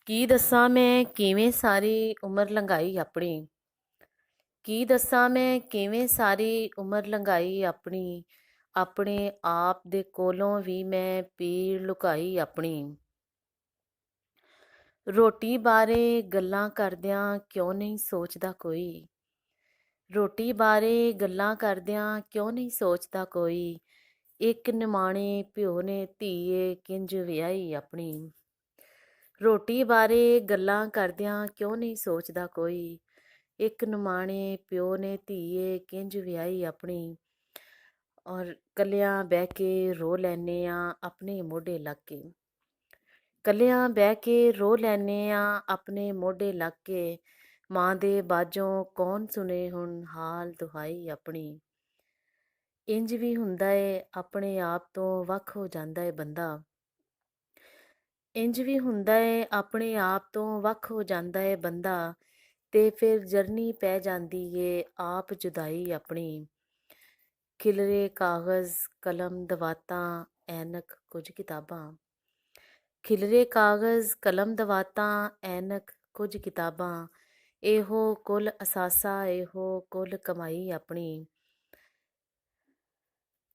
ਕੀ ਦੱਸਾਂ ਮੈਂ ਕਿਵੇਂ ਸਾਰੀ ਉਮਰ ਲੰਘਾਈ ਆਪਣੀ। ਕੀ ਦੱਸਾਂ ਮੈਂ ਕਿਵੇਂ ਸਾਰੀ ਉਮਰ ਲੰਘਾਈ ਆਪਣੀ। ਆਪਣੇ ਆਪ ਦੇ ਕੋਲੋਂ ਵੀ ਮੈਂ ਪੀੜ ਲੁਕਾਈ ਆਪਣੀ। ਰੋਟੀ ਬਾਰੇ ਗੱਲਾਂ ਕਰਦਿਆਂ ਕਿਉਂ ਨਹੀਂ ਸੋਚਦਾ ਕੋਈ। ਰੋਟੀ ਬਾਰੇ ਗੱਲਾਂ ਕਰਦਿਆਂ ਕਿਉਂ ਨਹੀਂ ਸੋਚਦਾ ਕੋਈ। ਇੱਕ ਨਿਮਾਣੇ ਪਿਓ ਨੇ ਧੀਏ ਕਿੰਜ ਵਿਆਹੀ ਆਪਣੀ। ਰੋਟੀ ਬਾਰੇ ਗੱਲਾਂ ਕਰਦਿਆਂ ਕਿਉਂ ਨਹੀਂ ਸੋਚਦਾ ਕੋਈ। ਇੱਕ ਨਿਮਾਣੇ ਪਿਓ ਨੇ ਧੀਏ ਕਿੰਜ ਵਿਆਹੀ ਆਪਣੀ। ਔਰ ਕੱਲਿਆਂ ਬਹਿ ਕੇ ਰੋ ਲੈਂਦੇ ਹਾਂ ਆਪਣੇ ਮੋਢੇ ਲੱਗ ਕੇ। ਕੱਲਿਆਂ ਬਹਿ ਕੇ ਰੋ ਲੈਂਦੇ ਹਾਂ ਆਪਣੇ ਮੋਢੇ ਲੱਗ ਕੇ। ਮਾਂ ਦੇ ਬਾਝੋਂ ਕੌਣ ਸੁਣੇ ਹੁਣ ਹਾਲ ਦੁਹਾਈ ਆਪਣੀ। ਇੰਜ ਵੀ ਹੁੰਦਾ ਏ ਆਪਣੇ ਆਪ ਤੋਂ ਵੱਖ ਹੋ ਜਾਂਦਾ ਏ ਬੰਦਾ। ਇੰਜ ਵੀ ਹੁੰਦਾ ਏ ਆਪਣੇ ਆਪ ਤੋਂ ਵੱਖ ਹੋ ਜਾਂਦਾ ਏ ਬੰਦਾ। ਤੇ ਫਿਰ ਜਰਨੀ ਪੈ ਜਾਂਦੀ ਏ ਆਪ ਜੁਦਾਈ ਆਪਣੀ। ਖਿਲਰੇ ਕਾਗਜ਼ ਕਲਮ ਦਵਾਤਾਂ ਐਨਕ ਕੁਝ ਕਿਤਾਬਾਂ। ਖਿਲਰੇ ਕਾਗਜ਼ ਕਲਮ ਦਵਾਤਾਂ ਐਨਕ ਕੁਝ ਕਿਤਾਬਾਂ। ਇਹੋ ਕੁੱਲ ਅਸਾਸਾ ਇਹੋ ਕੁੱਲ ਕਮਾਈ ਆਪਣੀ।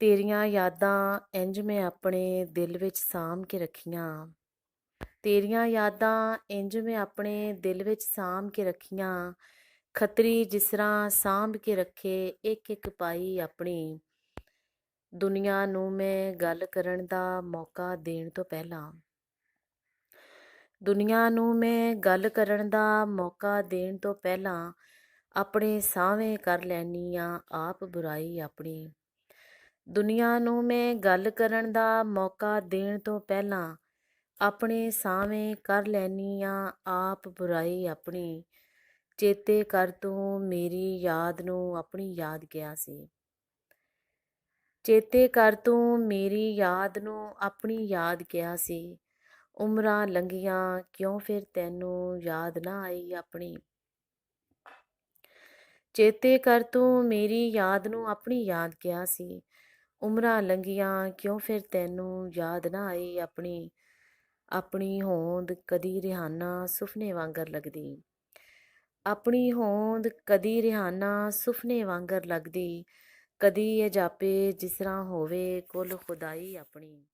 ਤੇਰੀਆਂ ਯਾਦਾਂ ਇੰਜ ਮੈਂ ਆਪਣੇ ਦਿਲ ਵਿੱਚ ਸਾਂਭ ਕੇ ਰੱਖੀਆਂ। ਤੇਰੀਆਂ ਯਾਦਾਂ ਇੰਜ ਮੈਂ ਆਪਣੇ ਦਿਲ ਵਿੱਚ ਸਾਂਭ ਕੇ ਰੱਖੀਆਂ। ਖੱਤਰੀ ਜਿਸ ਤਰ੍ਹਾਂ ਸਾਂਭ ਕੇ ਰੱਖੇ ਇੱਕ ਇੱਕ ਪਾਈ ਆਪਣੀ। ਦੁਨੀਆ ਨੂੰ ਮੈਂ ਗੱਲ ਕਰਨ ਦਾ ਮੌਕਾ ਦੇਣ ਤੋਂ ਪਹਿਲਾਂ। ਦੁਨੀਆ ਨੂੰ ਮੈਂ ਗੱਲ ਕਰਨ ਦਾ ਮੌਕਾ ਦੇਣ ਤੋਂ ਪਹਿਲਾਂ ਆਪਣੇ ਸਾਹਵੇਂ ਕਰ ਲੈਂਦੀ ਹਾਂ ਆਪ ਬੁਰਾਈ ਆਪਣੀ। ਦੁਨੀਆ ਨੂੰ ਮੈਂ ਗੱਲ ਕਰਨ ਦਾ ਮੌਕਾ ਦੇਣ ਤੋਂ ਪਹਿਲਾਂ ਆਪਣੇ ਸਾਹਵੇਂ ਕਰ ਲੈਂਦੀ ਹਾਂ ਆਪ ਬੁਰਾਈ ਆਪਣੀ। ਚੇਤੇ ਕਰ ਤੂੰ ਮੇਰੀ ਯਾਦ ਨੂੰ ਆਪਣੀ ਯਾਦ ਕਿਹਾ ਸੀ। ਚੇਤੇ ਕਰ ਤੂੰ ਮੇਰੀ ਯਾਦ ਨੂੰ ਆਪਣੀ ਯਾਦ ਕਿਹਾ ਸੀ। ਉਮਰਾਂ ਲੰਘੀਆਂ ਕਿਉਂ ਫਿਰ ਤੈਨੂੰ ਯਾਦ ਨਾ ਆਈ ਆਪਣੀ। ਚੇਤੇ ਕਰ ਤੂੰ ਮੇਰੀ ਯਾਦ ਨੂੰ ਆਪਣੀ ਯਾਦ ਕਿਹਾ ਸੀ। ਉਮਰਾਂ ਲੰਘੀਆਂ ਕਿਉਂ ਫਿਰ ਤੈਨੂੰ ਯਾਦ ਨਾ ਆਈ ਆਪਣੀ। ਆਪਣੀ ਹੋਂਦ ਕਦੀ ਰਿਹਾਨਾ ਸੁਫਨੇ ਵਾਂਗਰ ਲੱਗਦੀ। ਆਪਣੀ ਹੋਂਦ ਕਦੀ ਰਿਹਾਨਾ ਸੁਫਨੇ ਵਾਂਗਰ ਲੱਗਦੀ। ਕਦੀ ਇਹ ਜਾਪੇ ਜਿਸ ਤਰ੍ਹਾਂ ਹੋਵੇ ਕੁੱਲ ਖੁਦਾਈ ਆਪਣੀ।